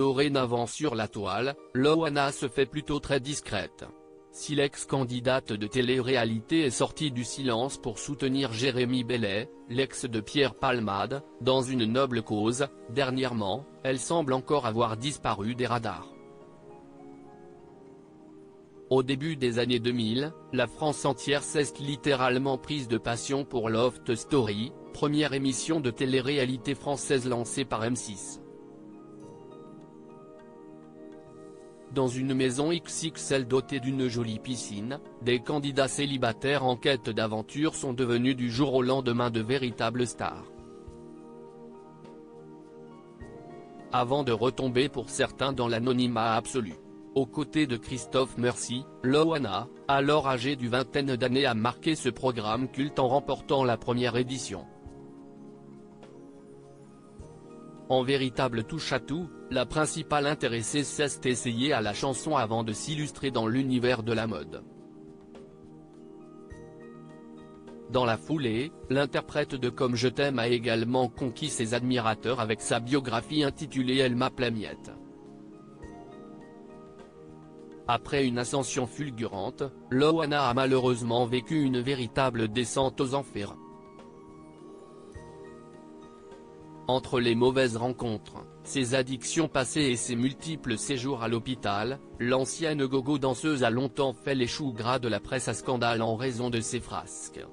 Dorénavant sur la toile, Loana se fait plutôt très discrète. Si l'ex-candidate de télé-réalité est sortie du silence pour soutenir Jérémy Bellet, l'ex de Pierre Palmade, dans une noble cause, dernièrement, elle semble encore avoir disparu des radars. Au début des années 2000, la France entière s'est littéralement prise de passion pour Loft Story, première émission de télé-réalité française lancée par M6. Dans une maison XXL dotée d'une jolie piscine, des candidats célibataires en quête d'aventure sont devenus du jour au lendemain de véritables stars. Avant de retomber pour certains dans l'anonymat absolu. Aux côtés de Christophe Mercy, Loana, alors âgée d'une vingtaine d'années, a marqué ce programme culte en remportant la première édition. En véritable touche-à-tout, la principale intéressée s'est essayée à la chanson avant de s'illustrer dans l'univers de la mode. Dans la foulée, l'interprète de Comme je t'aime a également conquis ses admirateurs avec sa biographie intitulée Elle m'appelait Miette. Après une ascension fulgurante, Loana a malheureusement vécu une véritable descente aux enfers. Entre les mauvaises rencontres, ses addictions passées et ses multiples séjours à l'hôpital, l'ancienne gogo danseuse a longtemps fait les choux gras de la presse à scandale en raison de ses frasques.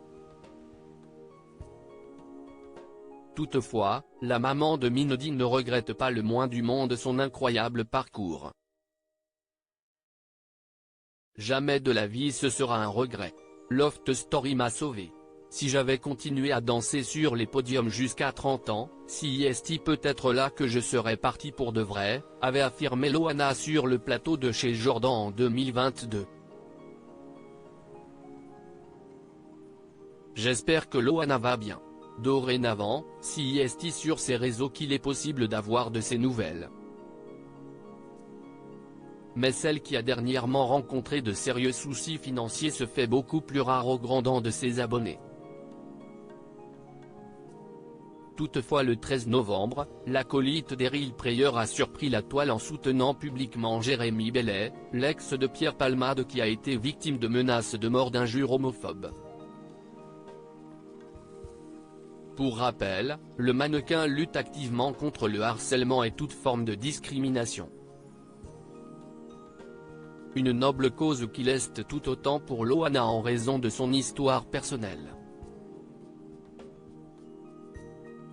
Toutefois, la maman de Minody ne regrette pas le moins du monde son incroyable parcours. Jamais de la vie ce sera un regret. Loft Story m'a sauvé. Si j'avais continué à danser sur les podiums jusqu'à 30 ans, si est peut-être là que je serais parti pour de vrai, avait affirmé Loana sur le plateau de chez Jordan en 2022. J'espère que Loana va bien. Dorénavant, si est sur ses réseaux qu'il est possible d'avoir de ses nouvelles. Mais celle qui a dernièrement rencontré de sérieux soucis financiers se fait beaucoup plus rare au grand dam de ses abonnés. Toutefois le 13 novembre, l'acolyte d'Eril Prayer a surpris la toile en soutenant publiquement Jérémy Bellet, l'ex de Pierre Palmade qui a été victime de menaces de mort d'injures homophobes. Pour rappel, le mannequin lutte activement contre le harcèlement et toute forme de discrimination. Une noble cause qui l'est tout autant pour Loana en raison de son histoire personnelle.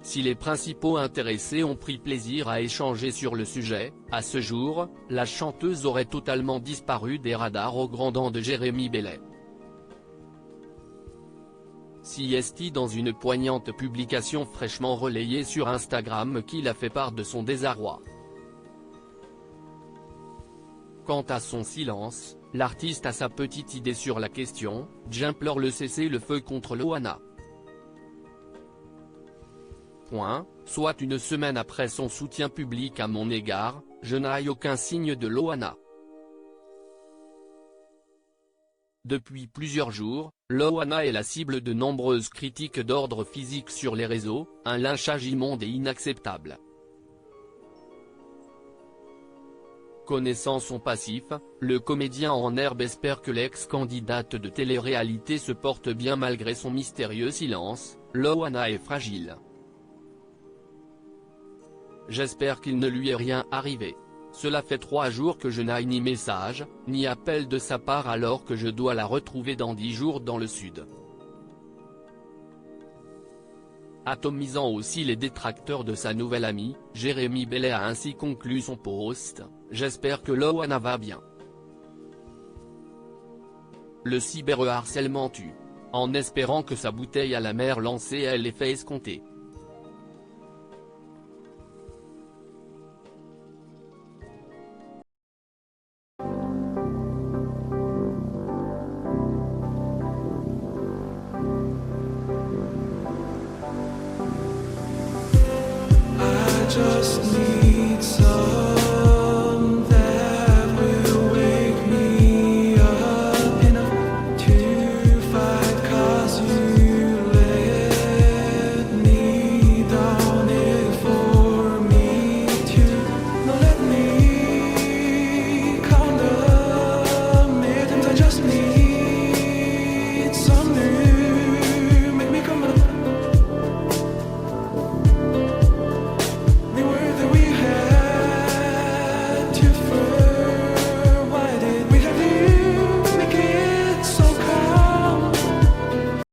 Si les principaux intéressés ont pris plaisir à échanger sur le sujet, à ce jour, la chanteuse aurait totalement disparu des radars au grand dam de Jérémy Bellet. Si est dans une poignante publication fraîchement relayée sur Instagram qu'il a fait part de son désarroi. Quant à son silence, l'artiste a sa petite idée sur la question. J'implore le cessez-le-feu contre Loana. Soit une semaine après son soutien public à mon égard, je n'ai aucun signe de Loana. Depuis plusieurs jours, Loana est la cible de nombreuses critiques d'ordre physique sur les réseaux, un lynchage immonde et inacceptable. Connaissant son passif, le comédien en herbe espère que l'ex-candidate de télé-réalité se porte bien malgré son mystérieux silence. Loana est fragile. J'espère qu'il ne lui est rien arrivé. Cela fait 3 jours que je n'ai ni message, ni appel de sa part alors que je dois la retrouver dans 10 jours dans le sud. Atomisant aussi les détracteurs de sa nouvelle amie, Jérémy Bellet a ainsi conclu son post. J'espère que Loana va bien. Le cyberharcèlement tue. En espérant que sa bouteille à la mer lancée ait l'effet escompté. Just